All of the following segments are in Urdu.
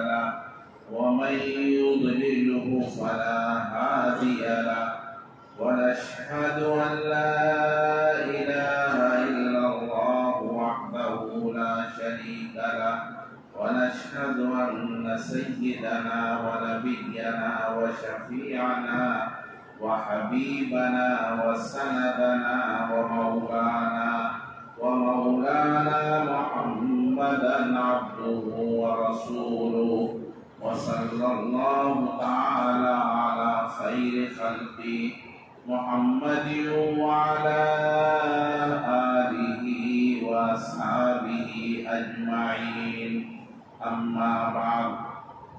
له ومن يضلله فلا هادي له ونشهد أن لا إله إلا الله وحده لا شريك له ونشهد أن سيدنا ونبينا وشفيعنا وحبيبنا وسندنا ومولانا محمدا عبده ورسوله وصلى الله تعالى على خير خلقه محمد وعلى آله وأصحابه أجمعين. أما بعد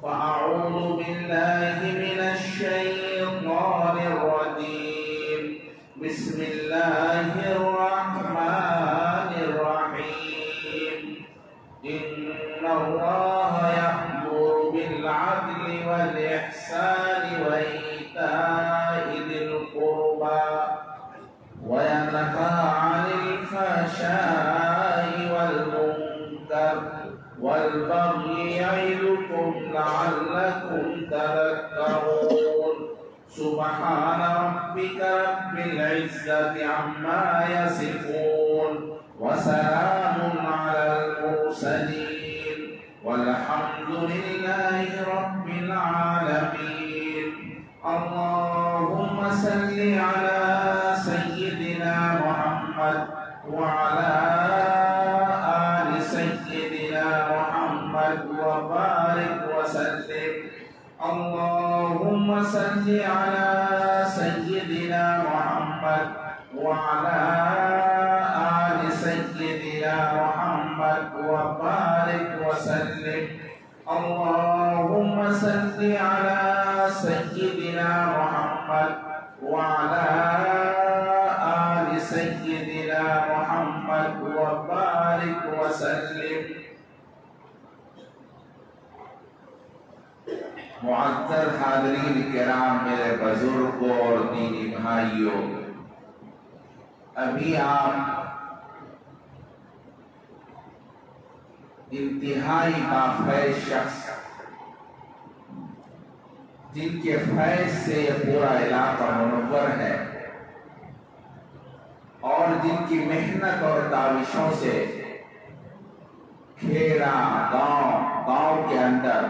فأعوذ بالله من الشيطان الرجيم. بسم الله الرحمن الرحيم. إن الله يأمر بالعدل والإحسان وإيتاء ذي القربى وينهى عن الفحشاء والمنكر والبغي يعظكم لعلكم تذكرون. سبحان ربك رب العزة عما يصفون وسلام على المرسلين والحمد لله رب العالمين. اللهم صل على سيدنا محمد وعلى آل سيدنا محمد وبارك وسلم. اللهم صل على سيدنا محمد وعلى آل سيدنا محمد وبارك وسلم. اللهم صل على سيدنا محمد وعلى آل سيدنا محمد وبارك وسلم. معزز حاضرین کرام، میرے بزرگوں اور دینی بھائیوں، ابھی آپ انتہائی بافیض شخص جن کے فیض سے یہ پورا علاقہ منور ہے اور جن کی محنت اور کاوشوں سے کھیرا گاؤں کے اندر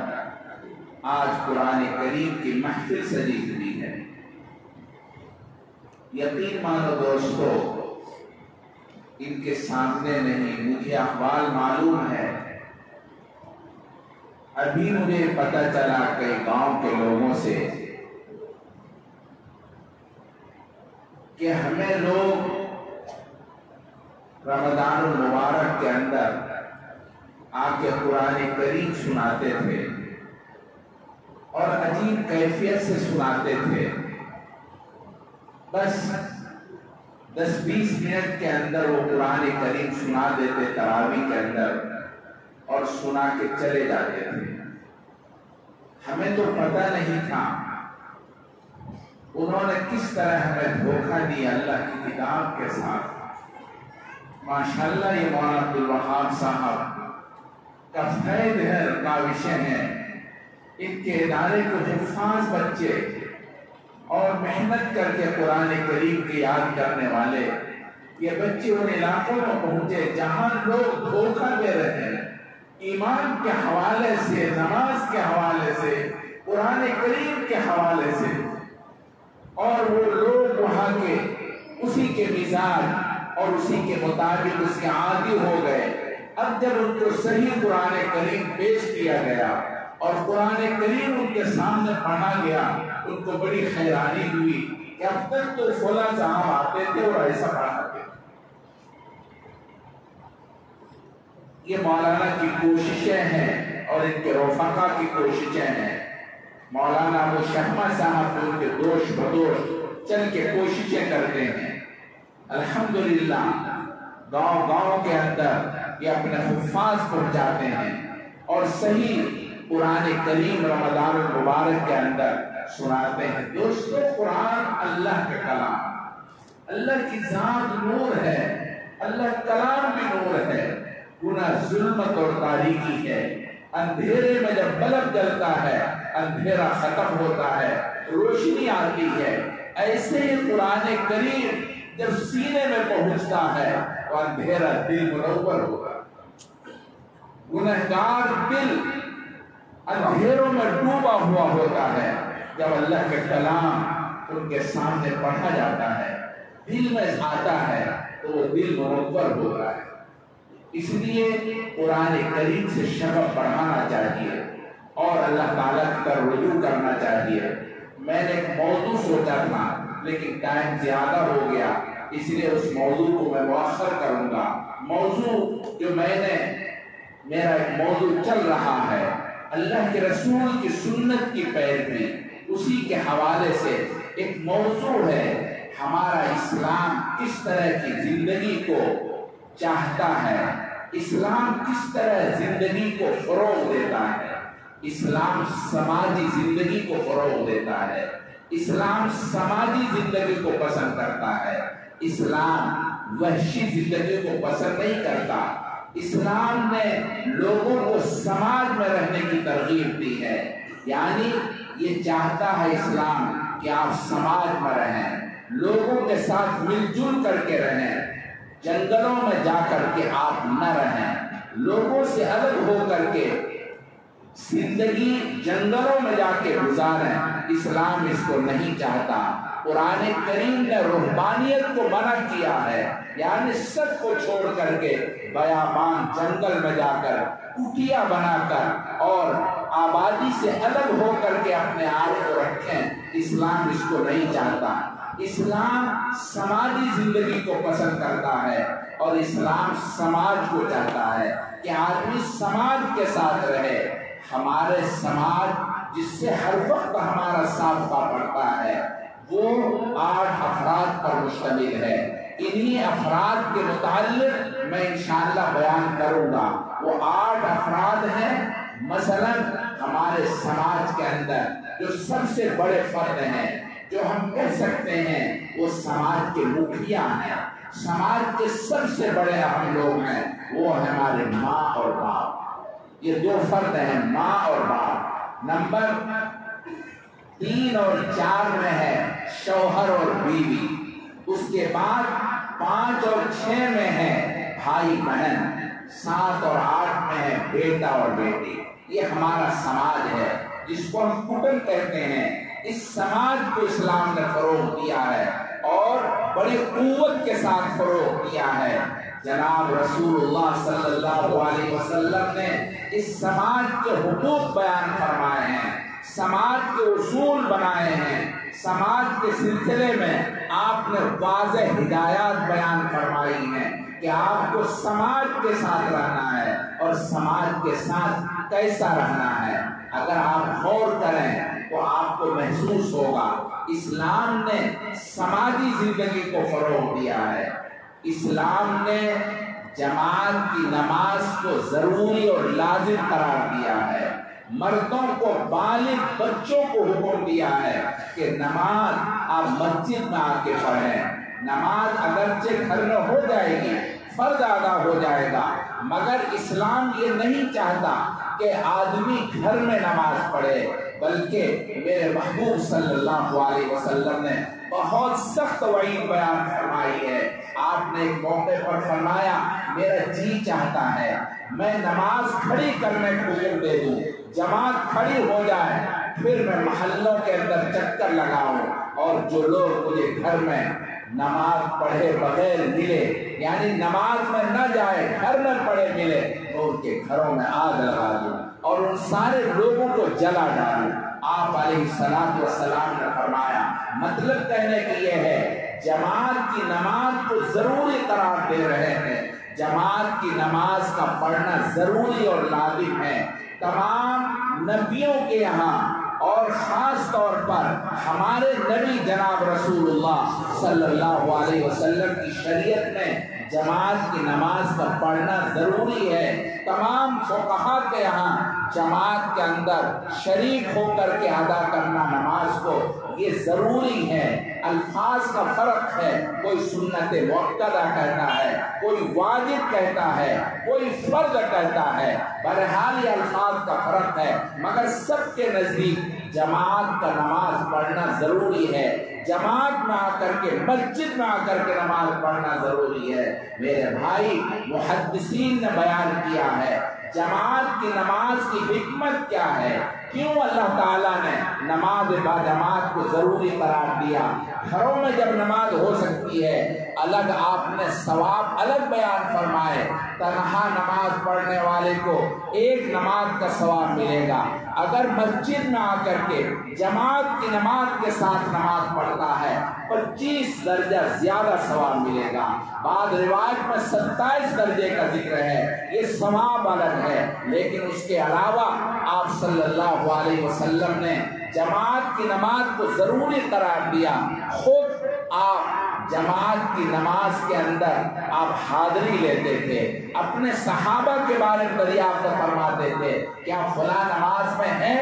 آج قرآن کریم کی محفل سجی ہوئی ہے. یقین مانو دوستو، ان کے سامنے نہیں، مجھے احوال معلوم ہے. ابھی مجھے پتہ چلا کئی گاؤں کے لوگوں سے کہ ہمیں لوگ رمضان المبارک کے اندر آ کے قرآن کریم سناتے تھے اور عجیب کیفیت سے سناتے تھے. بس 10-20 منٹ کے اندر وہ قرآن کریم سنا دیتے تراویح کے اندر اور سنا کے چلے جاتے تھے. ہمیں تو پتہ نہیں تھا انہوں نے کس طرح ہمیں دھوکہ دیا اللہ کی کتاب کے ساتھ. ماشاءاللہ یہ مولانا عبدالوہاب صاحب کا فیض ہے، کاوشیں ہیں. ان کے ادارے کو حفاظ بچے اور محنت کر کے قرآن کریم کی یاد کرنے والے یہ بچے ان علاقوں میں پہنچے جہاں لوگ دھوکہ دے رہے ہیں ایمان کے حوالے سے، نماز کے حوالے سے، قرآن کریم کے حوالے سے، اور وہ لوگ وہاں کے اسی کے مزاج اور اسی کے مطابق اس کے عادی ہو گئے. اب جب ان کو صحیح قرآن کریم پیش کیا گیا اور قرآن کریم ان کے سامنے پڑھا گیا، ان کو بڑی حیرانی ہوئی کہ اب تک تو فلاں صاحب آتے تھے اور ایسا پڑھاتے. یہ مولانا کی کوششیں ہیں اور ان کے رفقا کی کوششیں ہیں. مولانا ابو شہمہ صاحب ان کے دوش بدوش چل کے کوششیں کرتے ہیں. الحمدللہ گاؤں کے اندر یہ اپنے حفاظ پہنچاتے ہیں اور صحیح قرآن کریم رمضان المبارک کے اندر سناتے ہیں. دوستو، قرآن اللہ کا کلام، اللہ کی ذات نور ہے، اللہ کلام بھی نور ہے. گناہ ظلمت اور تاریکی ہے، اندھیرے میں جب بلب جلتا ہے اندھیرا ختم ہوتا ہے، روشنی آتی ہے۔ ایسے ہی قرآن کریم جب سینے میں پہنچتا ہے تو اندھیرا دل منور ہوگا۔ گنہگار دل اندھیروں میں ڈوبا ہوا ہوتا ہے، جب اللہ کے کلام ان کے سامنے پڑھا جاتا ہے، دل میں آتا ہے تو وہ دل منور ہوتا ہے۔ اس لیے قرآن کریم سے شغف بڑھانا چاہیے اور اللہ تعالیٰ کی طرف رجوع کرنا چاہیے۔ میں نے ایک موضوع سوچا تھا لیکن ٹائم زیادہ ہو گیا، اس لیے اس موضوع کو میں مؤخر کروں گا۔ موضوع جو میرا ایک موضوع چل رہا ہے، اللہ کے رسول کی سنت کی پیروی، اسی کے حوالے سے ایک موضوع ہے، ہمارا اسلام کس طرح کی زندگی کو چاہتا ہے، اسلام کس طرح زندگی کو فروغ دیتا ہے۔ اسلام سماجی زندگی کو فروغ دیتا ہے، اسلام سماجی زندگی کو پسند کرتا ہے، اسلام وحشی زندگی کو پسند نہیں کرتا۔ اسلام نے لوگوں کو سماج میں رہنے کی ترغیب دی ہے، یعنی یہ چاہتا ہے اسلام کہ آپ سماج میں رہیں، لوگوں کے ساتھ مل جل کر کے رہیں، جنگلوں میں جا کر کے آپ نہ رہیں، لوگوں سے الگ ہو کر کے زندگی جنگلوں میں جا کے گزاریں۔ اسلام اس کو نہیں چاہتا۔ قرآن کریم نے رہبانیت کو منع کیا ہے، یعنی سب کو چھوڑ کر کے بیابان جنگل میں جا کر کٹیا بنا کر اور آبادی سے الگ ہو کر کے اپنے آپ کو رکھیں۔ اسلام اس کو نہیں چاہتا۔ اسلام سماجی زندگی کو پسند کرتا ہے اور اسلام سماج کو چاہتا ہے کہ آدمی سماج کے ساتھ رہے۔ ہمارے سماج جس سے ہر وقت ہمارا سابقہ پڑتا ہے وہ 8 افراد پر مشتمل ہے۔ انہی افراد کے متعلق میں انشاءاللہ بیان کروں گا۔ وہ 8 افراد ہیں، مثلا ہمارے سماج کے اندر جو سب سے بڑے فرد ہیں، جو ہم کہہ سکتے ہیں وہ سماج کے مکھیا ہیں، سماج کے سب سے بڑے اہم لوگ ہیں، وہ ہمارے ماں اور باپ۔ یہ 2 فرد ہیں، ماں اور باپ۔ نمبر 3 اور 4 میں ہے شوہر اور بیوی۔ اس کے بعد 5 اور 6 میں ہے بھائی بہن، 7 اور 8 میں ہے بیٹا اور بیٹی۔ یہ ہمارا سماج ہے جس کو ہم کٹن کہتے ہیں۔ اس سماج کو اسلام نے فروغ دیا ہے اور بڑی قوت کے ساتھ فروغ دیا ہے۔ جناب رسول اللہ صلی اللہ علیہ وسلم نے اس سماج کے حقوق بیان فرمائے ہیں، سماج کے اصول بنائے ہیں، سماج کے سلسلے میں آپ نے واضح ہدایات بیان فرمائی ہیں کہ آپ کو سماج کے ساتھ رہنا ہے اور سماج کے ساتھ کیسا رہنا ہے۔ اگر آپ غور کریں تو آپ کو محسوس ہوگا اسلام نے سماجی زندگی کو فروغ دیا ہے۔ اسلام نے جماعت کی نماز کو ضروری اور لازم قرار دیا ہے۔ مردوں کو بالغ بچوں کو حکم دیا ہے کہ نماز آپ مسجد میں آ کے پڑھیں۔ نماز اگرچہ گھر میں ہو جائے گی، فرض ادا ہو جائے گا، مگر اسلام یہ نہیں چاہتا کہ آدمی گھر میں نماز پڑھے، بلکہ میرے محبوب صلی اللہ علیہ وسلم نے بہت سخت وعید بیان فرمائی ہے۔ آپ نے ایک موقع پر فرمایا میرا جی چاہتا ہے میں نماز کھڑی کرنے کو حکم دے دوں، جماعت کھڑی ہو جائے، پھر میں محلوں کے اندر چکر لگاؤں اور جو لوگ مجھے گھر میں نماز پڑھے بغیر ملے، یعنی نماز میں نہ جائے گھر میں پڑھے ملے، تو ان کے گھروں میں آگ لگا دوں اور ان سارے لوگوں کو جلا ڈالوں۔ آپ علیہ السلام نے فرمایا، مطلب کہنے کی یہ ہے جماعت کی نماز کو ضروری قرار دے رہے ہیں، جماعت کی نماز کا پڑھنا ضروری اور لازم ہے۔ تمام نبیوں کے یہاں اور خاص طور پر ہمارے نبی جناب رسول اللہ صلی اللہ علیہ وسلم کی شریعت میں جماعت کی نماز کا پڑھنا ضروری ہے۔ تمام فقہاء کے یہاں جماعت کے اندر شریک ہو کر کے ادا کرنا نماز کو، یہ ضروری ہے۔ الفاظ کا فرق ہے، کوئی سنت مؤکدہ کہتا ہے، کوئی واجب کہتا ہے، کوئی فرض کہتا ہے، بہرحال یہ الفاظ کا فرق ہے، مگر سب کے نزدیک جماعت کا نماز پڑھنا ضروری ہے۔ جماعت میں آ کر کے، مسجد میں آ کر کے نماز پڑھنا ضروری ہے۔ میرے بھائی، محدثین نے بیان کیا ہے جماعت کی نماز کی حکمت کیا ہے، کیوں اللہ تعالیٰ نے نماز با جماعت کو ضروری قرار دیا۔ گھروں میں جب نماز ہو سکتی ہے، الگ آپ نے ثواب الگ بیان فرمائے، تنہا نماز پڑھنے والے کو ایک نماز کا ثواب ملے گا، اگر مسجد میں آ کر کے جماعت کی نماز کے ساتھ نماز پڑھتا ہے 25 درجہ زیادہ ثواب ملے گا۔ بعض روایت میں 27 درجے کا ذکر ہے، یہ ثواب الگ ہے، لیکن اس کے علاوہ آپ صلی اللہ علیہ وسلم نے جماعت کی نماز کو ضروری قرار دیا۔ خود آپ جماعت کی نماز کے اندر آپ حاضری لیتے تھے، اپنے صحابہ کے بارے میں دریافت فرماتے تھے، کیا فلاں نماز میں ہے،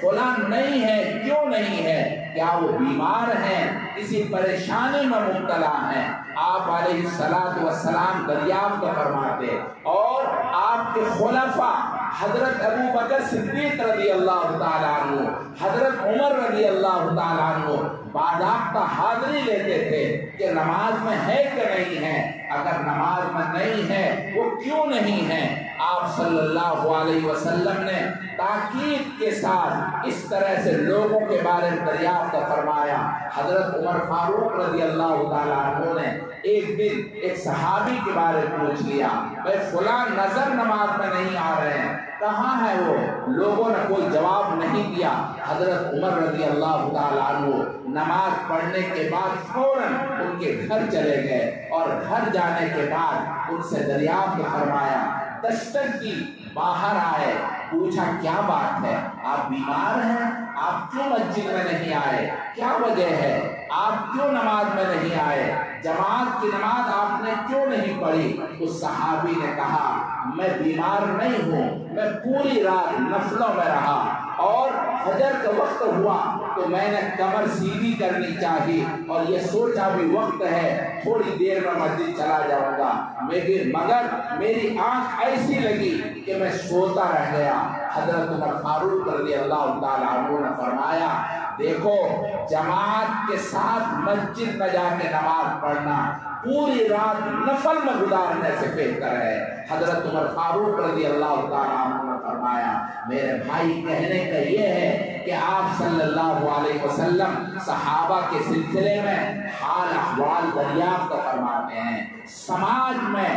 فلاں نہیں ہے، کیوں نہیں ہے، کیا وہ بیمار ہیں، کسی پریشانی میں مبتلا ہیں، آپ علیہ الصلوۃ والسلام دریافت فرماتے۔ اور آپ کے خلفاء حضرت ابو بکر صدیق رضی اللہ تعالیٰ عنہ، حضرت عمر رضی اللہ تعالیٰ عنہ باضابطہ حاضری لیتے تھے کہ نماز میں ہے کہ نہیں ہے، اگر نماز میں نہیں ہے وہ کیوں نہیں ہے۔ آپ صلی اللہ علیہ وسلم نے تاکید کے ساتھ اس طرح سے لوگوں کے بارے میں دریافت فرمایا۔ حضرت عمر فاروق رضی اللہ تعالیٰ عنہ نے ایک دن ایک صحابی کے بارے میں پوچھ لیا، بھائی فلاں نظر نماز میں نہیں آ رہے ہیں، کہاں ہے وہ؟ لوگوں نے کوئی جواب نہیں دیا۔ حضرت عمر رضی اللہ تعالیٰ عنہ نماز پڑھنے کے بعد فوراً ان کے گھر چلے گئے، اور گھر جانے کے بعد ان سے دریافت فرمایا، دستک کی، باہر آئے، پوچھا کیا بات ہے، آپ بیمار ہیں، آپ کیوں مسجد میں نہیں آئے، کیا وجہ ہے، آپ کیوں نماز میں نہیں آئے، جماعت کی نماز آپ نے کیوں نہیں پڑھی؟ اس صحابی نے کہا میں بیمار نہیں ہوں، میں پوری رات نفلوں میں رہا، اور فجر کا وقت ہوا تو میں نے کمر سیدھی کرنی چاہی اور یہ سوچا بھی وقت ہے، تھوڑی دیر میں مسجد چلا جاؤں گا، مگر میری آنکھ ایسی لگی کہ میں سوتا رہ گیا۔ حضرت عمر فاروق رضی اللہ تعالیٰ عنہ نے فرمایا، دیکھو جماعت کے ساتھ مسجد میں جا کے نماز پڑھنا پوری رات نفل میں گزارنے سے بہتر ہے۔ حضرت عمر فاروق رضی اللہ تعالیٰ عنہ نے فرمایا، میرے بھائی کہنے کا یہ ہے کہ آپ صلی اللہ علیہ وسلم صحابہ کے سلسلے میں حال احوال دریافت فرماتے ہیں۔ سماج میں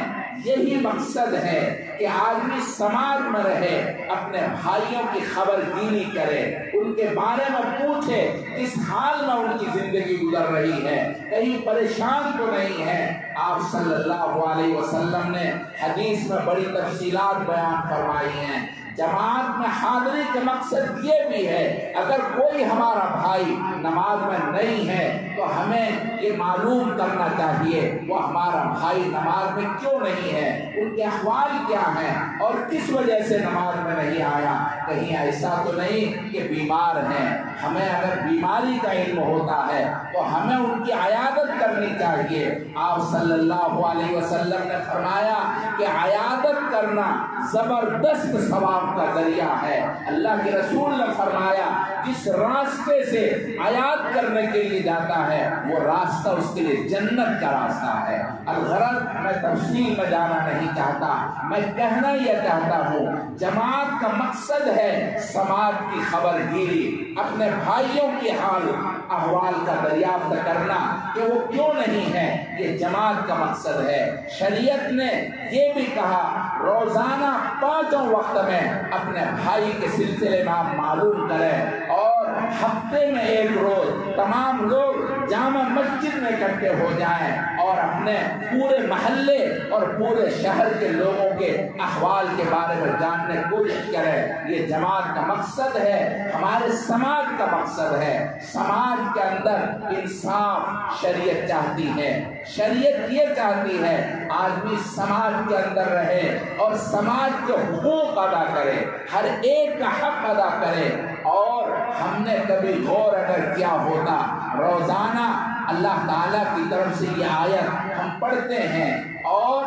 یہی مقصد ہے کہ آدمی سماج میں رہے، اپنے بھائیوں کی خبر گیری کرے، ان کے بارے میں پوچھے کس حال میں ان کی زندگی گزر رہی ہے، کہیں پریشان تو نہیں ہے۔ آپ صلی اللہ علیہ وسلم نے حدیث میں بڑی تفصیلات بیان فرمائی ہیں۔ جماعت میں حاضری کا مقصد یہ بھی ہے، اگر کوئی ہمارا بھائی نماز میں نہیں ہے تو ہمیں یہ معلوم کرنا چاہیے وہ ہمارا بھائی نماز میں کیوں نہیں ہے، ان کے احوال کیا ہیں اور کس وجہ سے نماز میں نہیں آیا، کہیں ایسا تو نہیں کہ بیمار ہیں۔ ہمیں اگر بیماری کا علم ہوتا ہے تو ہمیں ان کی عیادت کرنی چاہیے۔ آپ صلی اللہ علیہ وسلم نے فرمایا کہ عیادت کرنا زبردست ثواب کا ذریعہ ہے۔ اللہ کے رسول نے فرمایا جس راستے سے عیادت کرنے کے لیے جاتا ہے وہ راستہ اس کے لیے جنت کا راستہ ہے۔ الغرض میں تفصیل میں جانا نہیں چاہتا، میں کہنا یہ چاہتا ہوں جماعت کا مقصد ہے سماج کی خبر گیری، اپنے بھائیوں کی حال احوال کا دریافت کرنا کہ وہ کیوں نہیں ہے، یہ جماعت کا مقصد ہے۔ شریعت نے یہ بھی کہا روزانہ 5 وقت میں اپنے بھائی کے سلسلے میں آپ معلوم کریں، اور ہفتے میں ایک روز تمام لوگ جامع مسجد میں اکٹھے ہو جائیں اور اپنے پورے محلے اور پورے شہر کے لوگوں کے احوال کے بارے میں جاننے کی کوشش کریں۔ یہ جماعت کا مقصد ہے، ہمارے سماج کا مقصد ہے۔ سماج کے اندر انصاف شریعت چاہتی ہے، شریعت یہ چاہتی ہے آدمی سماج کے اندر رہے اور سماج کے حقوق ادا کرے، ہر ایک کا حق ادا کرے۔ اور ہم نے کبھی غور اگر کیا ہوتا، روزانہ اللہ تعالیٰ کی طرف سے یہ آیت ہم پڑھتے ہیں اور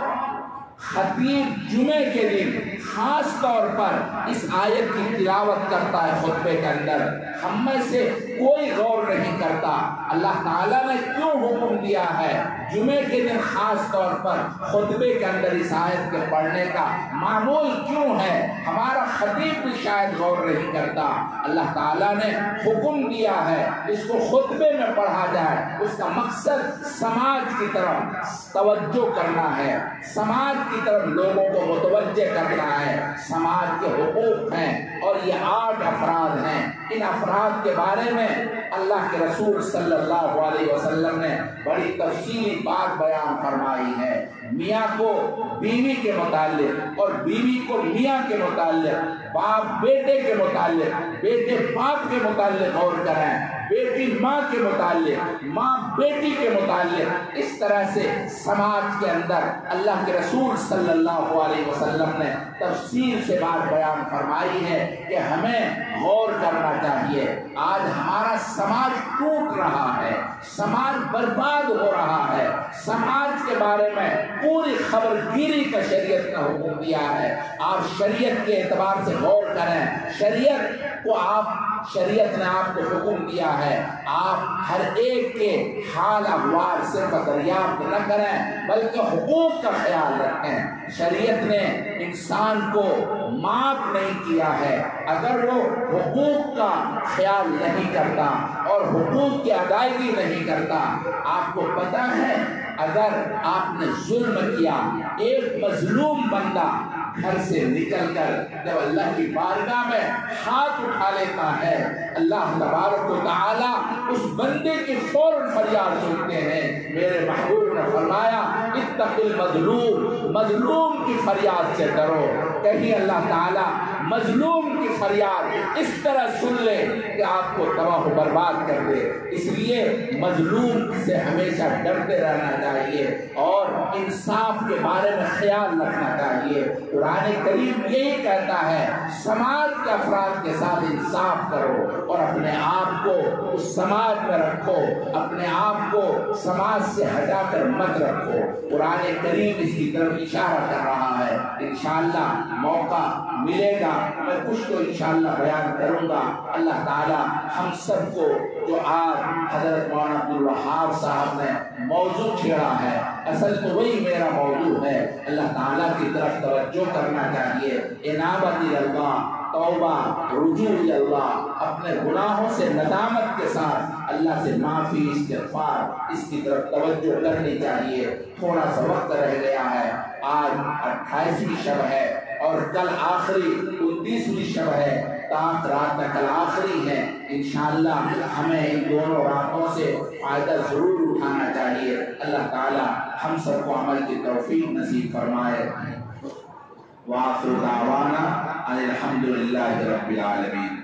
خطیب جمعے کے دن خاص طور پر اس آیت کی تلاوت کرتا ہے خطبے کے اندر، ہم میں سے کوئی غور نہیں کرتا اللہ تعالیٰ نے کیوں حکم دیا ہے جمعے کے دن خاص طور پر خطبے کے اندر اس آیت کے پڑھنے کا معمول کیوں ہے۔ ہمارا خطیب بھی شاید غور نہیں کرتا۔ اللہ تعالیٰ نے حکم دیا ہے اس کو خطبے میں پڑھا جائے، اس کا مقصد سماج کی طرف توجہ کرنا ہے، سماج کی طرف لوگوں کو متوجہ کرنا ہے۔ سماج کے حقوق ہیں اور یہ 8 افراد ہیں، ان افراد کے بارے میں اللہ کے رسول صلی اللہ علیہ وسلم نے بڑی تفصیلی بات بیان فرمائی ہے۔ میاں کو بیوی کے متعلق اور بیوی کو میاں کے متعلق، باپ بیٹے کے متعلق، بیٹے باپ کے متعلق غور کریں، بیٹی ماں کے متعلق، ماں بیٹی کے متعلق۔ اس طرح سے سماج کے اندر اللہ کے رسول صلی اللہ علیہ وسلم نے تفصیل سے بات بیان فرمائی ہے کہ ہمیں غور کرنا چاہیے۔ آج ہمارا سماج ٹوٹ رہا ہے، سماج برباد ہو رہا ہے، سماج کے بارے میں پوری خبر گیری کا شریعت نے حکم دیا ہے۔ آپ شریعت کے اعتبار سے غور کریں، شریعت نے آپ کو حکم دیا ہے آپ ہر ایک کے حال احوال صرف دریافت نہ کریں بلکہ حقوق کا خیال رکھیں۔ شریعت نے انسان کو معاف نہیں کیا ہے اگر وہ حقوق کا خیال نہیں کرتا اور حقوق کی ادائیگی نہیں کرتا۔ آپ کو پتہ ہے اگر آپ نے ظلم کیا، ایک مظلوم بندہ گھر سے نکل کر جب اللہ کی بارگاہ میں ہاتھ اٹھا لیتا ہے، اللہ تبارک و تعالی اس بندے کی فوراً فریاد سنتے ہیں۔ میرے محبوب نے فرمایا اتق المظلوم، مظلوم کی فریاد سے ڈرو۔ کہیں اللہ تعالی مظلوم کی فریاد اس طرح سن لے کہ آپ کو تباہ و برباد کر دے۔ اس لیے مظلوم سے ہمیشہ ڈرتے رہنا چاہیے اور انصاف کے بارے میں خیال رکھنا چاہیے۔ قرآن کریم یہی کہتا ہے سماج کے افراد کے ساتھ انصاف کرو اور اپنے آپ کو اس سماج میں رکھو، اپنے آپ کو سماج سے ہٹا کر مت رکھو۔ قرآن کریم اس کی طرف اشارہ کر رہا ہے۔ انشاءاللہ موقع ملے گا میں کچھ تو انشاءاللہ بیان کروں گا۔ اللہ تعالی ہم سب کو جو آج حضرت مولانا عبدالوہاب صاحب نے موضوع چھیڑا ہے، اصل تو وہی میرا موضوع ہے، اللہ تعالیٰ کی طرف توجہ کرنا چاہیے، انابت اللہ، توبہ، رجوع اللہ، اپنے گناہوں سے ندامت کے ساتھ اللہ سے معافی، استغفار، اس کی طرف توجہ کرنی چاہیے۔ تھوڑا سا وقت رہ گیا ہے، آج 28ویں شب ہے اور کل آخری 29ویں شب ہے، تاک رات میں کل آخری ہے۔ انشاءاللہ ہمیں ان دونوں راتوں سے فائدہ ضرور اٹھانا چاہیے۔ اللہ تعالی ہم سب کو عمل کی توفیق نصیب فرمائے۔ وآخر دعوانا ان الحمدللہ رب العالمین۔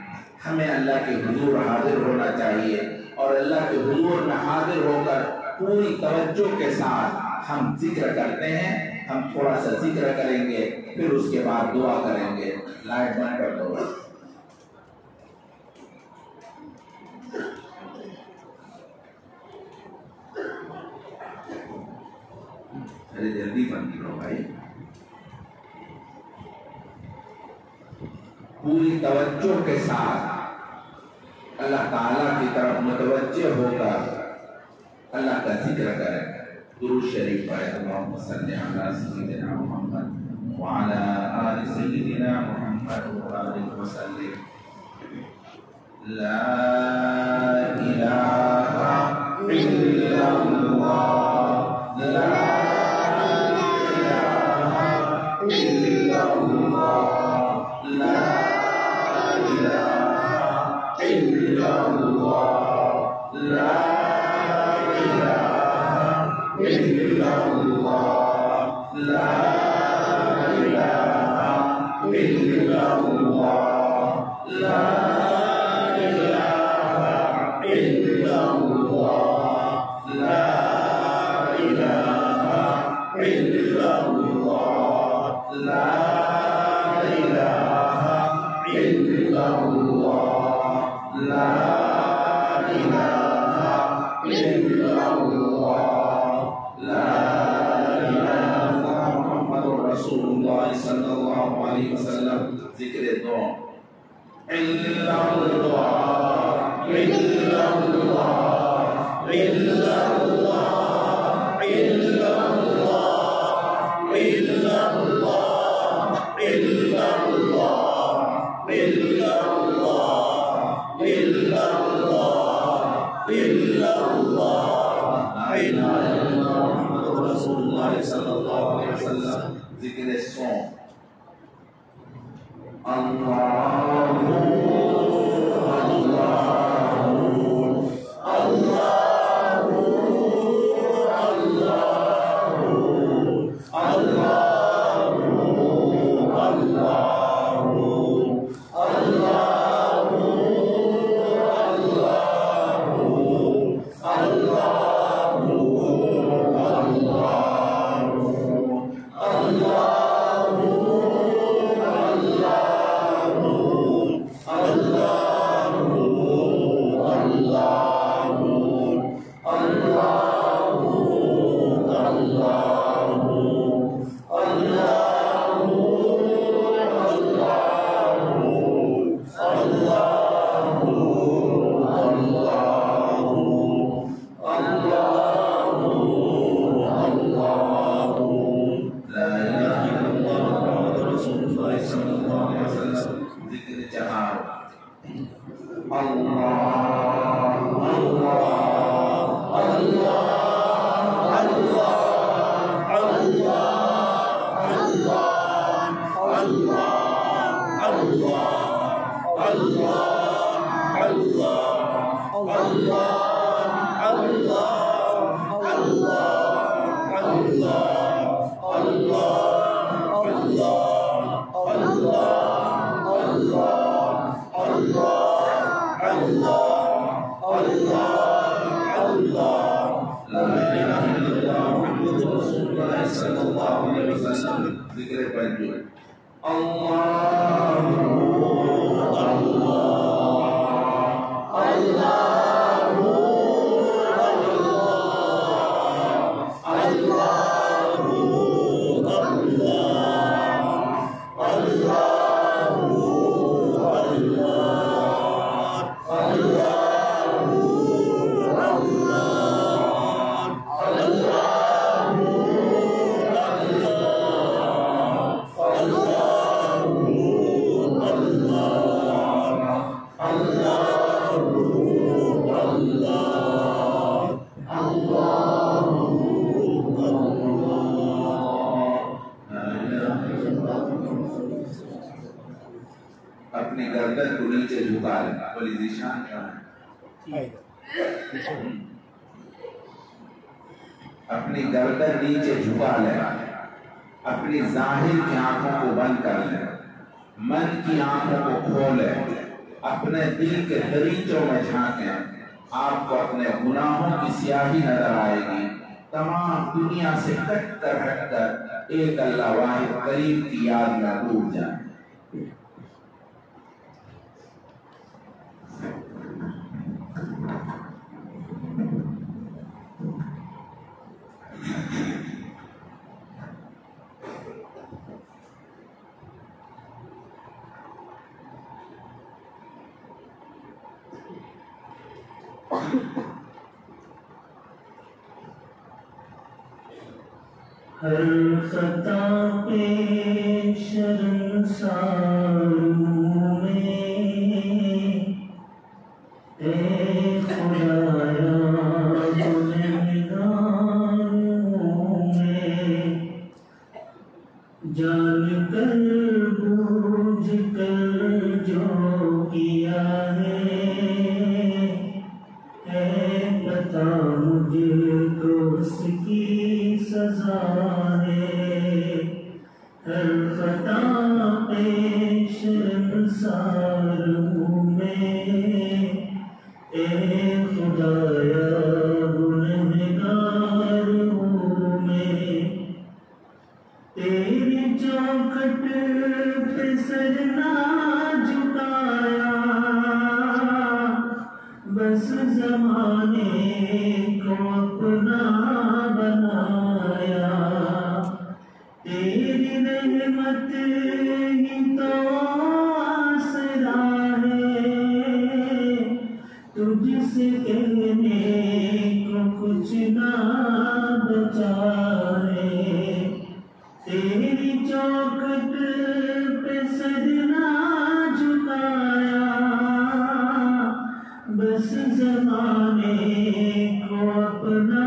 ہمیں اللہ کے حضور حاضر ہونا چاہیے اور اللہ کے حضور میں حاضر ہو کر پوری توجہ کے ساتھ ہم ذکر کرتے ہیں۔ ہم تھوڑا سا ذکر کریں گے پھر اس کے بعد دعا کریں گے۔ لائٹ بند کر دو۔ ارے جلدی بند کرو بھائی۔ پوری توجہ کے ساتھ اللہ تعالیٰ کی طرف متوجہ ہو کر اللہ کا ذکر کریں۔ درود شریف پڑھیں۔ اللہم صلی علی سیدنا محمد وعلی آل سیدنا محمد وبارک وسلم۔ لا الہ الا اللہ، لا الہ الا اللہ، لا الہ الا اللہ۔ لا الہ الا اللہ لا الہ محمد رسول اللہ صلی اللہ علیہ وسلم ذکر دو الا اللہ الا اللہ الا اللہ الا اللہ الا اللہ الا اللہ الا اللہ الا اللہ الا اللہ لا الہ الا اللہ محمد رسول اللہ صلی اللہ علیہ وسلم ذکر سو اپنی گردن کو نیچے جھکا لے بولی ذیشان کیا ہے اپنی گردن نیچے جھکا لے اپنی ظاہر کی آنکھوں کو بند کر لے من کی آنکھوں کو کھولے اپنے دل کے دریچوں میں جھانکیں آپ کو اپنے گناہوں کی سیاہی نظر آئے گی تمام دنیا سے کٹ کر ہٹ کر ایک اللہ واحد کریم کی یاد میں ڈوب جائیں ہر خطا پہ شرمسار ہوں میں اے خدایا گنہگار ہوں میں جان کر بوجھ کر جو کیا ہے پتا مجھے تو اس کی سزا ہے ہر خطا پہ شرمسار ہوں میں اے خدایا گنہگار ہوں میں تیری چوکھٹ پہ سر نہ جھکایا بس زمانے کو اپنا بنایا تیری رحمت ہی تو آسرا ہے تجھ سے کہنے کو کچھ نہ بچا ہے تیری چوکھٹ پہ سر نہ جھکایا بس زمانے کو اپنا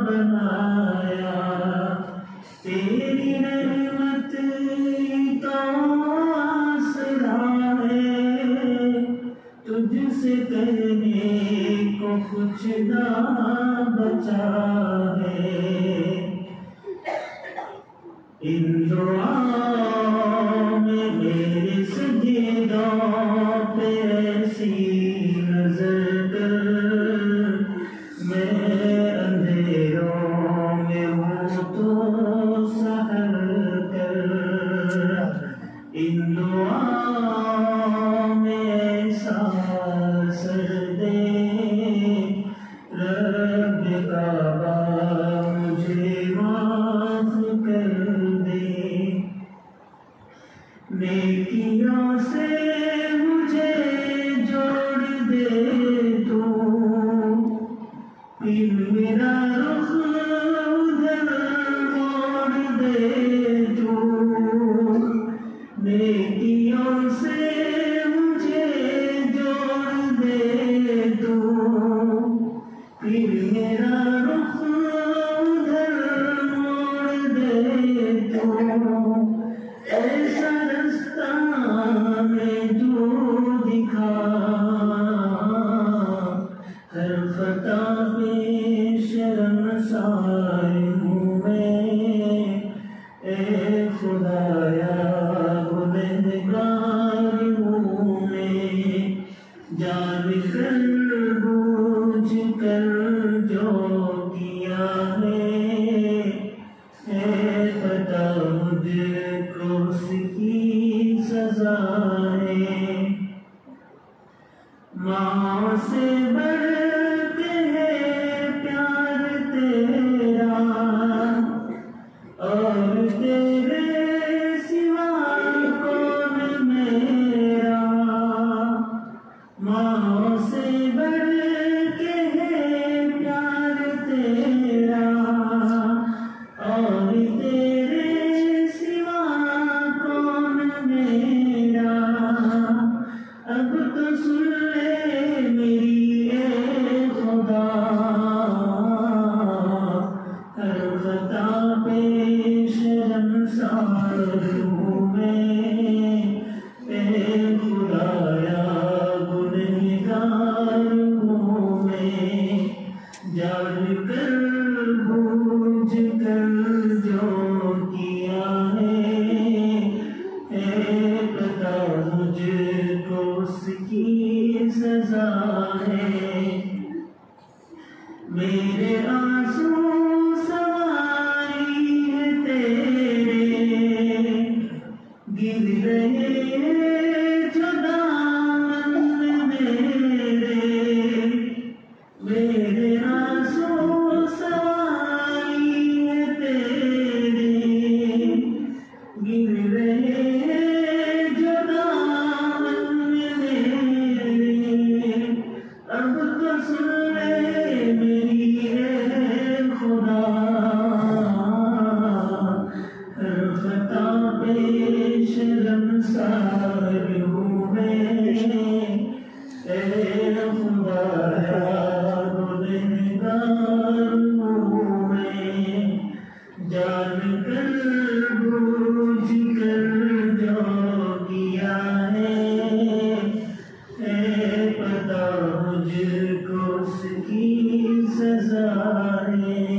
بنایا تیری رحمت ہی تو آسرا ہے تجھ سے کہنے کو کچھ نہ بچا ہے ان دعاؤں میں میرے سجدوں پہ ایسی نظر کر میں اندھیروں میں ہوں تو سحر کر ان دعاؤں میں ایسا سر دے رب کعبہ مجھے معاف کر نیکیوں سے مجھے جوڑ دے تو پھر میرا رخ ادھر موڑ دے تو نیکیوں سے مجھے جوڑ دے تو پھر میرا رخ ادھر موڑ دے تو ایسا رستہ میں جو دکھا ہر خطا پہ شرمسار ہوں میں اے خدایا گنہگار ہوں میں جان کر بوجھ کر جو کیا ہے پتا مجھ کو اس کی سزا ہے ماں سے بڑھ کے ہے پیار تیرا اور تیرے سوا کون میرا ماں سے بڑھ کے ہے پیار تیرا اور تیرے سوا کون میرا اب تو سن لے میری اے خدا ہر خطا پہ شرمسار ہوں میں اے خدایا گنہگار ہوں میں جان کر بوجھ کر جو کیا ہے پتا مجھ کو اس کی سزا ہے میرے آنسو سواری ہے تیرے گر رہے جو دامن میرے آنسو سواری ہے تیرے گر رہے جو دامن میرے اب تو سن لے میری اے خدا ہر خطا پہ شرمسار ہوں میں اے خدایا گنہگار ہوں میں جان کر بوجھ کر جو کیا ہے پتا مجھ کو اس کی سزا ہے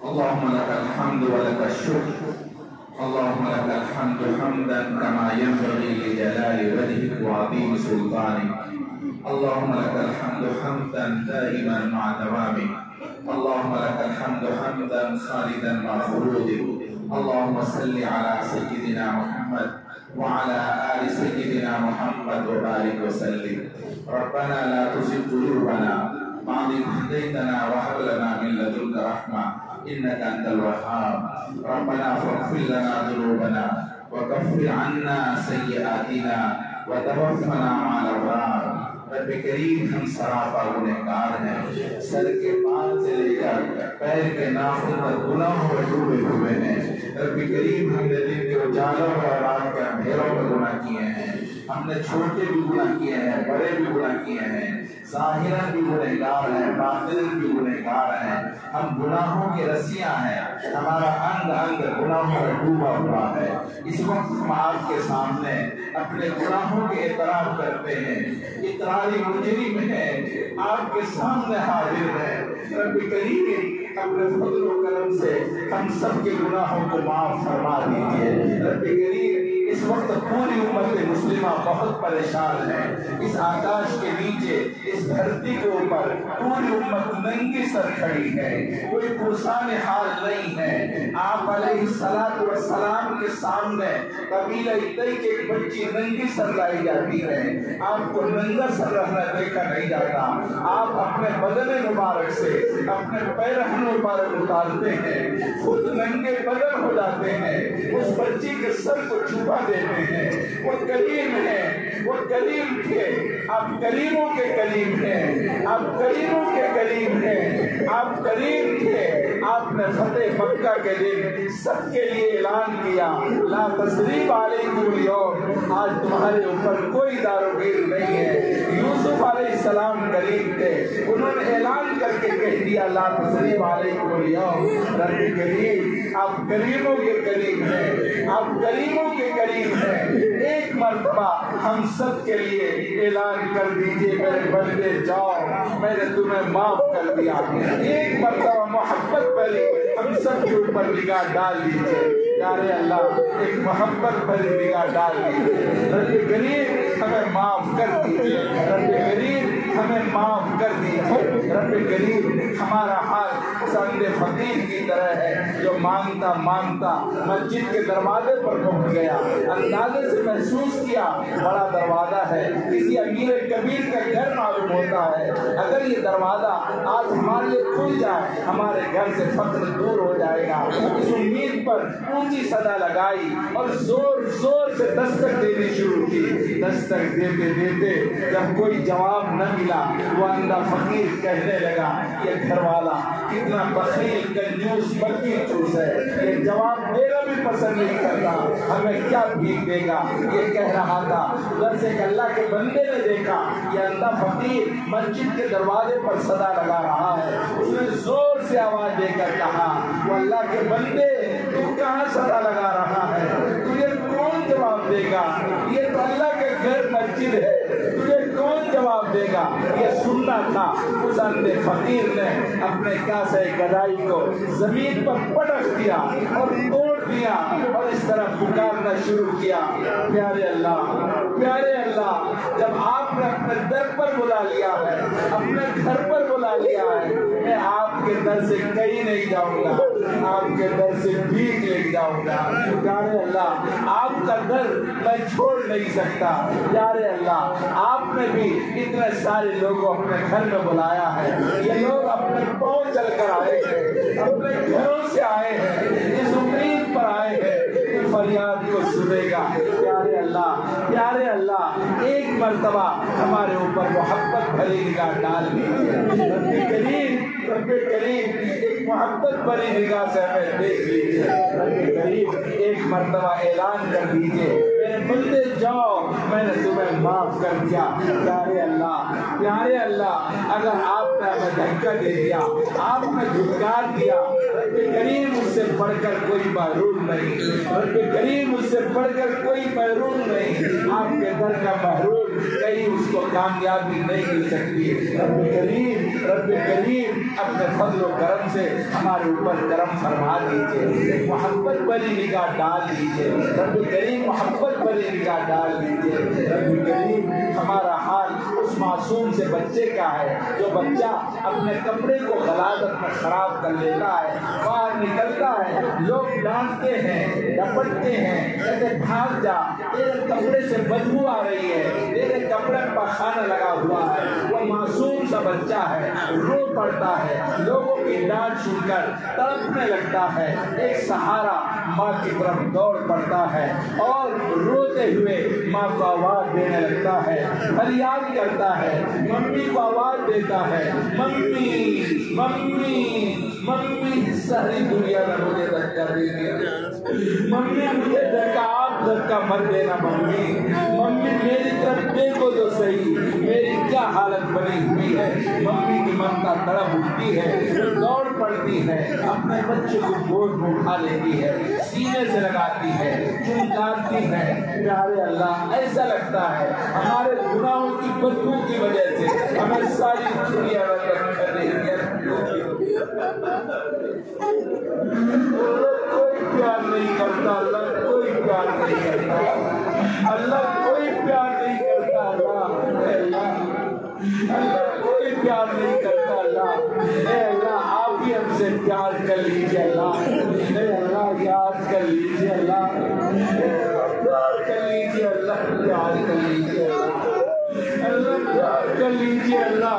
اللهم لك الحمد ولك الشكر اللهم لك الحمد الحمد حمدا كما ينبغي لجلال وجهك وعظيم سلطانك. اللهم لك الحمد حمدا دائما مع دوامك. اللهم لك الحمد حمدا خالدا مع خلودك. اللهم صل على سيدنا محمد وعلى آل سيدنا محمد وبارك وسلم. ربنا لا تزغ قلوبنا بعد إذ هديتنا وهب لنا من لدنك رحمة إنك أنت الوهاب. ربنا فاغفر لنا ذنوبنا وكفر عنا سيئاتنا وتوفنا مع الأبرار. رب کریم ہم سراپا گنہگار ہیں، سر کے بال سے لے کر پیر کے ناخن تک گناہوں میں ڈوبے ہوئے ہیں۔ رب کریم ہم نے دن کے اجالوں اور رات کے اندھیروں میں گناہ کیے ہیں، ہم نے چھوٹے بھی گناہ کیے ہیں، بڑے بھی گناہ کیے ہیں، ظاہراً بھی گنہگار ہیں، باطناً بھی گنہگار ہیں۔ ہم گناہوں کی رسیاں ہیں، ہمارا انگ انگ گناہوں میں ڈوبا ہوا ہے۔ اس وقت ہم آپ کے سامنے اپنے گناہوں کے اعتراف کرتے ہیں، اقراری مجرم ہیں، آپ کے سامنے حاضر ہیں۔ رب کریم اپنے فضل و کرم سے ہم سب کے گناہوں کو معاف فرما دیجیے۔ رب کریم اس وقت پوری امت مسلمہ بہت پریشان ہے، اس آکاش کے نیچے اس دھرتی کے اوپر پوری امت ننگی سر کھڑی ہے، کوئی پرسان حال نہیں ہے۔ آپ علیہ السلام کے سامنے قبیلہ طی کی ایک بچی ننگی سر لائی جاتی ہے، آپ کو ننگا سر رہنا دیکھا نہیں جاتا۔ آپ اپنے بدن مبارک سے اپنے پیرہن مبارک اتارتے ہیں، خود ننگے بدن ہو جاتے ہیں، اس بچی کے سر کو چھپا دیتے ہیں۔ وہ کریم ہے، وہ کریم تھے، آپ کریموں کے کریم ہیں، آپ کریموں کے کریم ہیں، آپ کریم تھے۔ آپ نے فتح مکہ کے دن سب کے لیے اعلان کیا، لا تثریب علیکم اليوم، آج تمہارے اوپر کوئی دار و گیر نہیں ہے۔ یوسف علیہ السلام کریم تھے، انہوں نے اعلان کر کے کہہ دیا لا تثریب علیکم اليوم۔ رب کریم آپ کریموں کے کریم ہیں، آپ کریموں کے کریم ہیں۔ ایک مرتبہ ہم سب کے لیے اعلان کر دیجئے میرے بندے جاؤ، میں نے تمہیں معاف کر دیا۔ ایک مرتبہ محبت بھری ہم سب کے اوپر نگاہ ڈال دیجئے، پیارے اللہ ایک محبت بھری نگاہ ڈال دیجئے۔ رب کریم ہمیں معاف کر دیجئے، رب کریم ہمیں معاف کر دیجئے۔ رب کریم ہمارا حال سند فقیر کی طرح ہے جو مانگتا مانگتا مسجد کے دروازے پر پہنچ گیا، اندازے سے محسوس کیا بڑا دروازہ ہے، کسی امیر کبیر کا گھر معلوم ہوتا ہے، اگر یہ دروازہ آج ہمارے لیے کھل جائے ہمارے گھر سے فقر دور ہو جائے گا۔ اس امید پر اونچی صدا لگائی اور زور زور سے دستک دینی شروع کی۔ دستک دیتے دیتے جب کوئی جواب نہ ملا، وہ اندھا فقیر کہنے لگا یہ گھر والا کتنا بخیل کنجوس بکی چوس ہے، یہ جواب دینا بھی پسند نہیں کرتا، ہمیں کیا بھیک دے گا، یہ کہہ رہا تھا۔ ادھر سے ایک اللہ کے بندے نے دیکھا یہ اندھا فقیر مسجد کے دروازے پر صدا لگا رہا ہے، اس نے زور سے آواز دے کر کہا وہ اللہ کے بندے تو کہاں صدا لگا رہا ہے، تجھے کون جواب دے گا، یہ تو اللہ کے گھر مسجد ہے، تجھے کون جواب دے گا۔ یہ سننا تھا۔ اس اندھے فقیر نے اپنے کاسے گدائی کو زمین پر پٹک دیا اور توڑ دیا اور اس طرح پکارنا شروع کیا، پیارے اللہ پیارے اللہ، جب آپ نے اپنے در پر بلا لیا ہے، اپنے گھر پر بلا لیا ہے، میں آپ کے در سے کہیں نہیں جاؤں گا، آپ کے در سے بھیک لے جاؤں گا۔ پیارے اللہ آپ کا در میں چھوڑ نہیں سکتا، پیارے اللہ آپ نے بھی اتنے سارے لوگوں اپنے گھر میں بلایا ہے، یہ لوگ اپنے پاؤں چل کر آئے ہیں، اپنے گھروں سے آئے ہیں، اس امید پر آئے ہیں کہ فریاد کو سنے گا۔ پیارے اللہ ایک مرتبہ ہمارے اوپر محبت بھری نگاہ ڈال دیجیے، رب کریم ایک محبت بھری نگاہ سے ہمیں دیکھ لیجیے، رب کریم ایک مرتبہ اعلان کر دیجیے میرے بندے جاؤ میں نے تمہیں معاف کر دیا۔ پیارے اللہ اگر آپ نے ہمیں دھکا دے دیا، آپ نے دھکار دیا۔ رب کریم اس سے بڑھ کر کوئی محروم نہیں، رب کریم اس سے بڑھ کر کوئی محروم نہیں۔ آپ کے در کا محروم کہیں اس کو کامیابی نہیں مل سکتی۔ رب کریم اپنے فضل و کرم سے ہمارے اوپر کرم فرما دیجیے، محبت بری نگاہ ڈال دیجیے، رب کریم محبت بری نگاہ ڈال دیجیے۔ رب کریم ہمارا حال اس معصوم سے بچے کا ہے جو بچہ اپنے کپڑے کو غلاظت میں خراب کر لیتا ہے، باہر نکلتا ہے، لوگ ڈانٹتے ہیں، ڈپٹتے ہیں، کہتے بھاگ جا، تیرے کپڑے سے بدبو آ رہی ہے، تیرے کپڑے پر خانہ لگا ہوا ہے۔ وہ معصوم سا بچہ ہے، رو پڑتا ہے، لوگوں کی ڈانٹ سن کر تڑپنے لگتا ہے، ایک سہارا ماں کی طرف دوڑ پڑتا ہے اور روتے ہوئے ماں کو آواز دینے لگتا ہے، فریاد کرتا ہے، ممی کو آواز دیتا ہے، ممی ممی ممی، ساری دنیا میں مجھے دھکا دے دیا، ممی مجھے دھکا، آپ دھکا مت دینا ممی، ممی میری طرف دیکھو تو صحیح، میری کیا حالت بنی ہوئی ہے۔ ممی کی ممتا تڑپ اٹھتی ہے، دوڑ پڑتی ہے، اپنے بچے کو گود میں اٹھا لیتی ہے، سینے سے لگاتی ہے، چمکاتی ہے۔ پیارے اللہ، ایسا لگتا ہے ہمارے گناہوں کی بدبو کی وجہ سے ہمیں ساری دنیا کوئی پیار نہیں کرتا، اللہ کوئی پیار نہیں کرتا، اللہ کوئی پیار نہیں کرتا، اللہ کوئی پیار نہیں کرتا۔ اللہ اے اللہ، آپ ہی ہم سے پیار کر لیجیے اللہ، اے اللہ یاد کر لیجیے اللہ، پیار کر لیجیے اللہ، پیار کر لیجیے اللہ، اللہ پیار کر لیجیے اللہ۔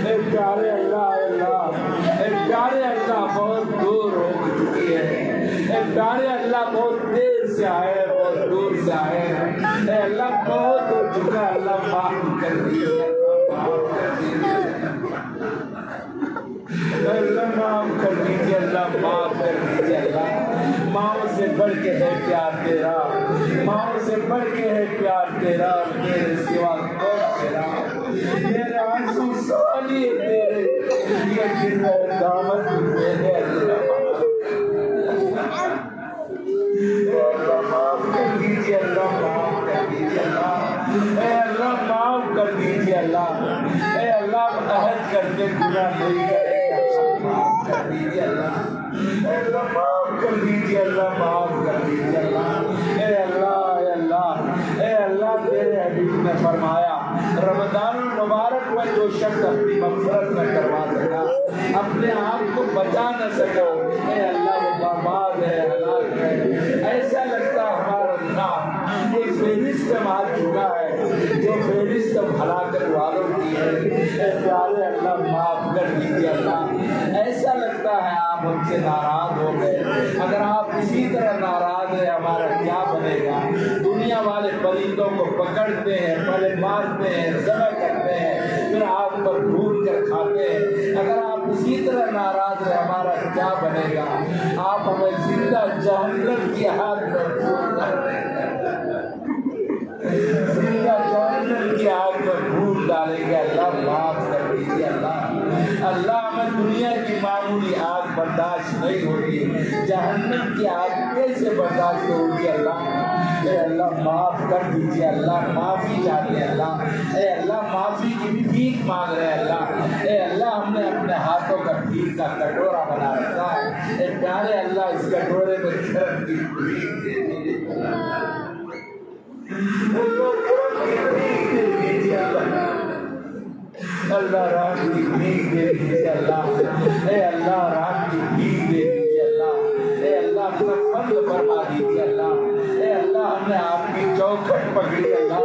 اے پیارے اللہ، اے پیارے اللہ، بہت دور ہو چکی ہے، اے پیارے اللہ بہت دیر سے آئے، بہت دور سے آئے، اے اللہ بہت ہو چکا ہے، اللہ معاف کر دیجیے، اللہ معاف کر دیجیے، اللہ معاف کر دیجیے اللہ۔ ماؤں سے بڑھ کے ہے پیار تیرا، ماؤں سے بڑھ کے ہے پیار تیرا، میرے سوا کون تیرا، میرے آنسو سوالی تیرے، یہ گر رہے دامت میرے اللہ معاف کر دیجیے، اللہ معاف کر دیجیے اللہ، اے اللہ معاف کر دیجیے اللہ، اے اللہ عہد کرتے گناہ نہیں کرے گا، معاف کر دیجیے اللہ، اے اللہ معاف کر دیجیے اللہ، معاف کر دیجیے اللہ، اے اللہ، اے اللہ، اے اللہ تیرے حبیب نے فرمایا رمضان المبارک میں جو شخص اپنی مغفرت نہ کروا سکا، اپنے آپ کو بچا نہ سکا، اے اللہ وہ برباد ہے، ہلاک ہے۔ ایسا لگتا ہے ہمارا نام ایک فہرست میں آ چکا ہے جو فہرست ہلاکت والوں کی ہے۔ اے پیارے اللہ معاف کر دیجیے اللہ، ایسا لگتا ہے آپ ہم سے ناراض ہو گئے، اگر آپ اسی طرح ناراض ہیں ہمارا کیا بنے گا؟ دنیا والے پرندوں کو پکڑتے ہیں، پہلے مارتے ہیں، ذبح کرتے ہیں، پھر آپ کو ڈھونڈ کر کھاتے ہیں، اگر آپ اسی طرح ناراض ہیں ہمارا کیا بنے گا؟ آپ ہمیں زندہ جہنم کی آگ میں ڈھونڈ زندہ جہنم کی آگ میں ڈھونڈ ڈالیں گے، اللہ معاف کر دیجیے اللہ، اللہ ہمیں دنیا کی معمولی آگ برداشت نہیں ہوتی، جہنم کی آگ کیسے برداشت ہوگی اللہ؟ اے اللہ معاف کر دیجیے اللہ، معافی چاہتے ہیں اللہ، اے اللہ معافی کی بھیک مانگ رہے ہیں اللہ، اے اللہ ہم نے اپنے ہاتھوں کا بھیک کا کٹورا بنا رکھا ہے، اے پیارے اللہ اس کٹورے میں کرم کی بھیک دے دیجیے اللہ، رحم کی بھیک دے دیجیے اللہ، اے اللہ رحم کی بھیک دے دیجیے اللہ، اے اللہ اپنا فضل فرما دیجیے اللہ، اے اللہ ہم نے آپ کی چوکھٹ پکڑی اللہ،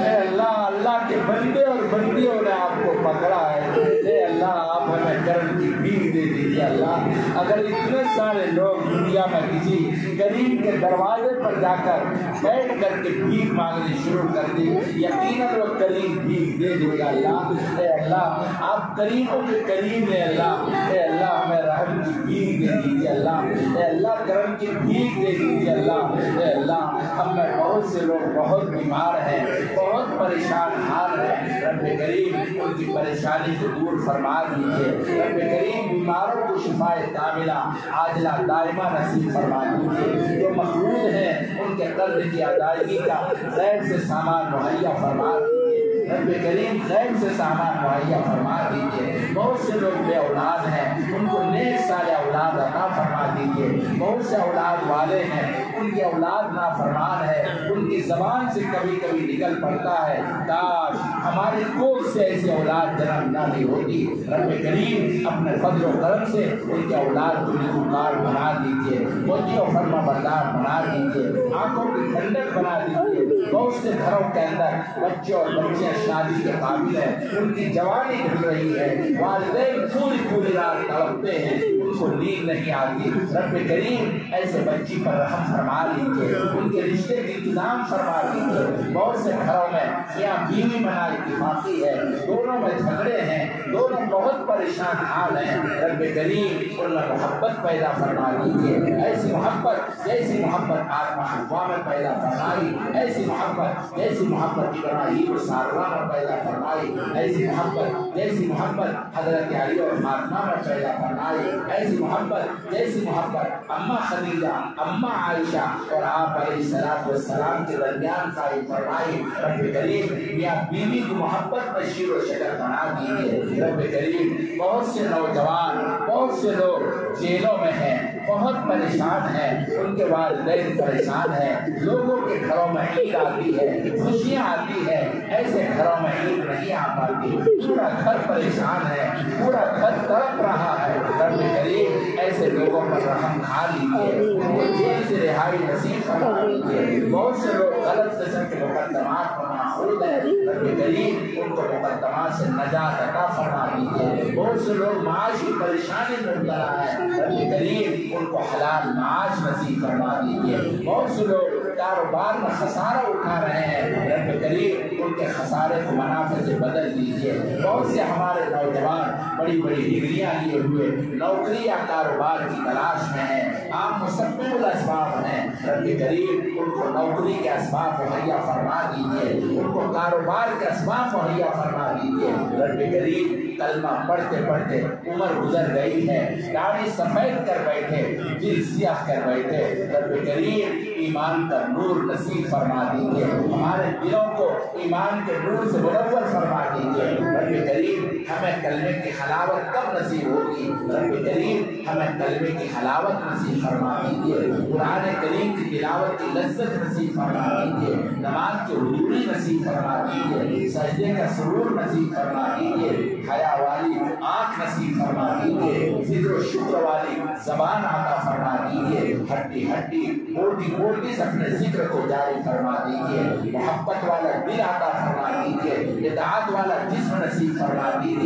اے اللہ اللہ کے بندے اور بندیوں نے آپ کو پکڑا ہے، اے اللہ آپ ہمیں کرم کی بھیک دے دیجیے اللہ۔ اگر اتنے سارے لوگ دنیا میں کسی غریب کے دروازے پر جا کر بیٹھ کر کے بھیک مانگنی شروع کر دی، یقیناً وہ کریم بھیک دے دے گا اللہ، اے اللہ آپ قریبوں کے قریب ہیں اللہ، اے اللہ ہمیں رحم کی بھیک دے دیجیے اللہ، اے اللہ کرم کی بھیک دے دیجیے اللہ، اے اللہ ہم میں بہت سے لوگ بہت بیمار ہیں، بہت پریشان حال ہیں، رب کریم ان کی پریشانی کو دور فرما دیجیے، رب کریم بیماروں کو شفاء کاملہ عاجلہ دائمہ نصیب فرما دیجیے، جو مقروض ہیں ان کے قرض کی ادائیگی کا غیب سے سامان مہیا فرما دیجیے، رب کریم غیب سے سامان مہیا فرما دیجیے، بہت سے لوگ بے اولاد ہیں ان کو نیک سال اولاد عطا فرما دیجیے، بہت سے اولاد والے ہیں ان کی اولاد نافرمان ہے، ان کی زبان سے کبھی کبھی نکل پڑتا ہے کاش ہماری کوکھ سے ایسی اولاد جنم نہ لی ہوتی، رب کریم اپنے فضل و کرم سے ان کے اولاد کو نیکوکار بنا دیجیے، موتی و فرما بردار بنا دیجیے، آنکھوں کی ٹھنڈک بنا دیجیے، بہت سے گھروں کے اندر بچے اور بچیاں شادی کے قابل ہیں، ان کی جوانی ڈھل رہی ہے، والدین پوری رات تڑپتے ہیں، ان کو نیند نہیں آتی، رب کریم ایسے بچی پر رحم فرما لیجیے، ان کے رشتے کا انتظام فرما دیجیے، بہت سے گھروں میں میاں بیوی بنا اتفاقی ہے، دونوں میں جھگڑے ہیں، دونوں بہت پریشان حال ہیں، رب کریم ان میں محبت پیدا فرما دیجیے، ایسی محبت جیسی محبت آدم حوا میں پیدا فرمائی، ایسی محبت جیسی محبت ابراہیم سارہ میں پیدا فرمائی، ایسی محبت جیسی محبت حضرت علی اور فاطمہ میں پیدا فرمائی، ایسی محبت جیسی محبت اماں خدیجہ، اماں عائشہ اور آپ علیہ السلام کے درمیان قائم فرمائی، رب کریم میاں بیوی کی محبت میں شیر و شکر بنا دیجیے، رب کریم بہت سے نوجوان بہت سے لوگ جیلوں میں ہیں، بہت پریشان ہیں، ان کے والدین پریشان ہیں، لوگوں کے گھروں میں عید آتی ہے، خوشیاں آتی ہے، ایسے گھروں میں عید نہیں آ پاتی، پورا گھر پریشان ہے، پورا گھر تڑپ رہا ہے، رب کریم ایسے لوگوں پر رحم کھا لیجیے، ان کو جیل سے رہائی نصیب فرما دیجیے، بہت سے لوگ غلط قسم کے مقدمات پر ماحول ہیں، رب کریم ان کو مقدمات سے نجات عطا فرما دیجیے، بہت سے لوگ معاش کی پریشانی میں مبتلا ہیں، رب کریم ان کو حلال معاش نصیب فرما دیجیے، بہت سے لوگ کاروبار میں خسارہ اٹھا رہے ہیں، رب کریم ان کے خسارے کو منافع سے بدل دیجیے، بہت سے ہمارے نوجوان بڑی بڑی ڈگریاں لیے ہوئے نوکری یا کاروبار کی تلاش میں ہیں، آپ مسبب الاسباب ہیں، رب کریم ان کو نوکری کے اسباب مہیا فرما دیجیے، ان کو کاروبار کے اسباب مہیا فرما دیجیے، رب کریم کلمہ پڑھتے پڑھتے عمر گزر گئی ہے، داڑھی سفید کر بیٹھے، دل سیاہ کر بیٹھے، رب کریم ایمان کا نور نصیب فرما دیجیے، ہمارے دلوں کو ایمان کے نور سے منور فرما دیجیے، رب کریم ہمیں کلمے کی حلاوت کب نصیب ہوگی، رب کریم ہمیں کلمے کی حلاوت نصیب فرما دیجیے، قرآن کریم کی تلاوت کی لذت نصیب فرما دیجیے، نماز کی حضوری نصیب فرما دیجیے، سجدے کا سرور نصیب فرما دیجیے، حیا والی آنکھ نصیب فرما دیجیے، ذکر و شکر والی زبان عطا فرما دیجیے، ہڈی ہڈی بوٹی بوٹی سے اپنے ذکر کو جاری فرما دیجیے، محبت والا دل عطا فرما دیجیے، اطاعت والا جسم نصیب فرما دیجیے،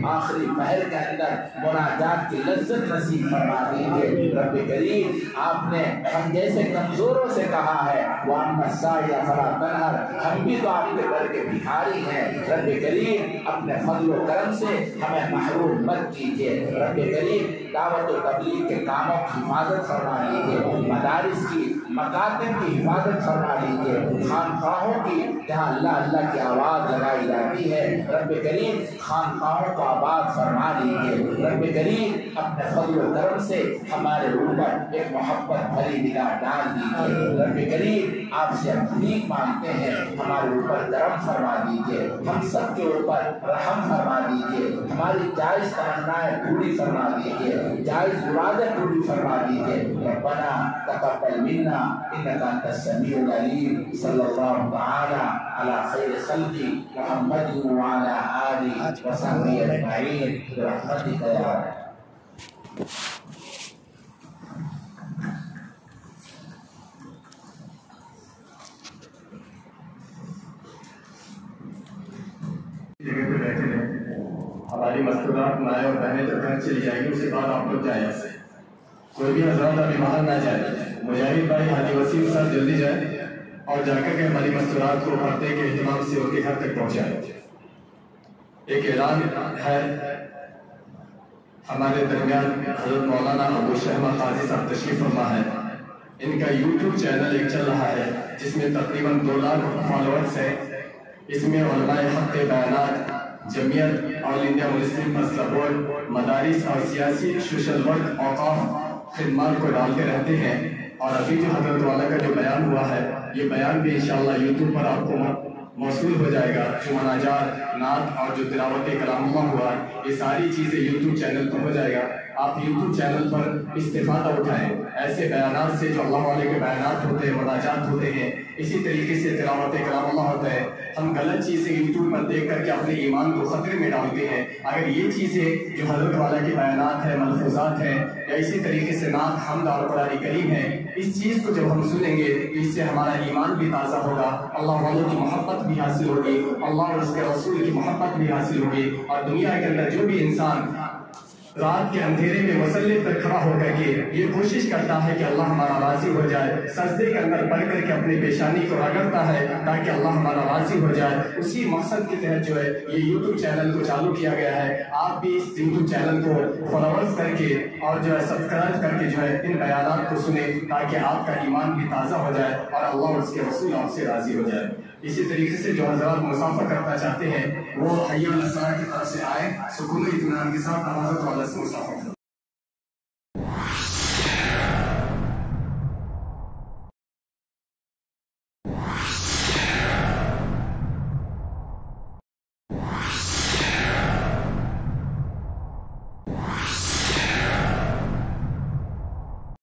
آخری پہر کے اندر مناجات کی لذت نصیب فرما دیجیے، رب کریم آپ نے ہم جیسے کمزوروں سے کہا ہے وَأَمَّا السَّائِلَ فَلَا تَنْهَرْ، ہم بھی تو آپ کے در کے بھکاری ہیں، رب کریم اپنے فضل و کرم سے ہمیں محروم مت کیجیے، رب کریم دعوت و تبلیغ کے کاموں کی حفاظت فرما لیجیے، مدارس کی مکاتب کی حفاظت فرما لیجیے، خانقاہوں کی جہاں اللہ اللہ کی آواز لگائی جاتی ہے، رب کریم خانقاہوں کو آباد فرما لیجیے، رب کریم اپنے فضل و کرم سے ہمارے اوپر ایک محبت بھری نگاہ ڈال دیجیے، رب کریم آپ سے بھیک مانگتے ہیں، ہمارے اوپر کرم فرما دیجیے، ہم سب کے اوپر رحم فرما دیجیے، ہماری جائز تمنائیں پوری فرما دیجیے، جائز مرادیں پوری فرما دیجیے، ربنا تقبل منا انك انت السميع العليم، صلی اللہ تعالی علی خیر خلقی محمد وعلى آلہ وصحبہ اجمعین برحمتک یا جگہ پہ بیٹھے رہے، ہماری مستورات مائیں اور بہنیں جب گھر چلی جائیں گی اس کے بعد آپ لوگ جائیں ایسے، کوئی بھی حضرات ابھی باہر نہ جائے، مجاہد بھائی حاجی وسیم صاحب جلدی جائیں اور جا کر کے ہماری مستورات کو پردے کے اہتمام سے ان کے گھر تک پہنچائیں۔ ایک اعلان ہے، ہمارے درمیان حضرت مولانا ابو شہمہ قاضی صاحب تشریف فرما ہے، ان کا یوٹیوب چینل ایک چل رہا ہے جس میں تقریباً 2 لاکھ فالوورز ہیں. اس میں علماء حق بیانات، جمعیت آل انڈیا مسلم مسئلہ بورڈ، مدارس اور سیاسی سوشل ورک اوقاف خدمات کو ڈالتے رہتے ہیں. اور ابھی جو حضرت والا کا جو بیان ہوا ہے یہ بیان بھی انشاءاللہ یوٹیوب پر آپ کو موصول ہو جائے گا. جو مناجات، نعت اور جو تلاوت کلام اللہ ہوا یہ ساری چیزیں یوٹیوب چینل پر ہو جائے گا. آپ یوٹیوب چینل پر استفادہ اٹھائیں. ایسے بیانات سے جو اللہ والے کے بیانات ہوتے ہیں، مناجات ہوتے ہیں، اسی طریقے سے تلاوت کلام اللہ ہوتا ہے. ہم غلط چیزیں یوٹیوب پر دیکھ کر کے اپنے ایمان کو خطرے میں ڈالتے ہیں. اگر یہ چیزیں جو حضرت والا کے بیانات ہیں، ملفوظات ہیں، یا اسی طریقے سے نعت، حمد اور قرآن کریم ہے، اس چیز کو جب ہم سنیں گے تو اس سے ہمارا ایمان بھی تازہ ہوگا، اللہ والوں کی محبت بھی حاصل ہوگی، اللہ اور اس کے رسول کی محبت بھی حاصل ہوگی. اور دنیا کے اندر جو بھی انسان رات کے اندھیرے میں مسلح پر کھڑا ہو کر کے یہ کوشش کرتا ہے کہ اللہ ہمارا راضی ہو جائے، سجدے کے اندر پڑھ کر کے اپنی پیشانی کو رگڑتا ہے تاکہ اللہ ہمارا راضی ہو جائے، اسی مقصد کے تحت جو ہے یہ یوٹیوب چینل کو چالو کیا گیا ہے. آپ بھی اس یوٹیوب چینل کو فالوورز کر کے اور جو ہے سبسکرائب کر کے جو ہے ان بیانات کو سنیں تاکہ آپ کا ایمان بھی تازہ ہو جائے اور اللہ اور اس کے رسول آپ سے راضی ہو جائے. اسی طریقے سے جو حضرات مسافر کرنا چاہتے ہیں وہ حی علی الصلاۃ کی طرف سے آئے، سکون و اطمینان کے ساتھ حضرت والا سے مسافر کریں.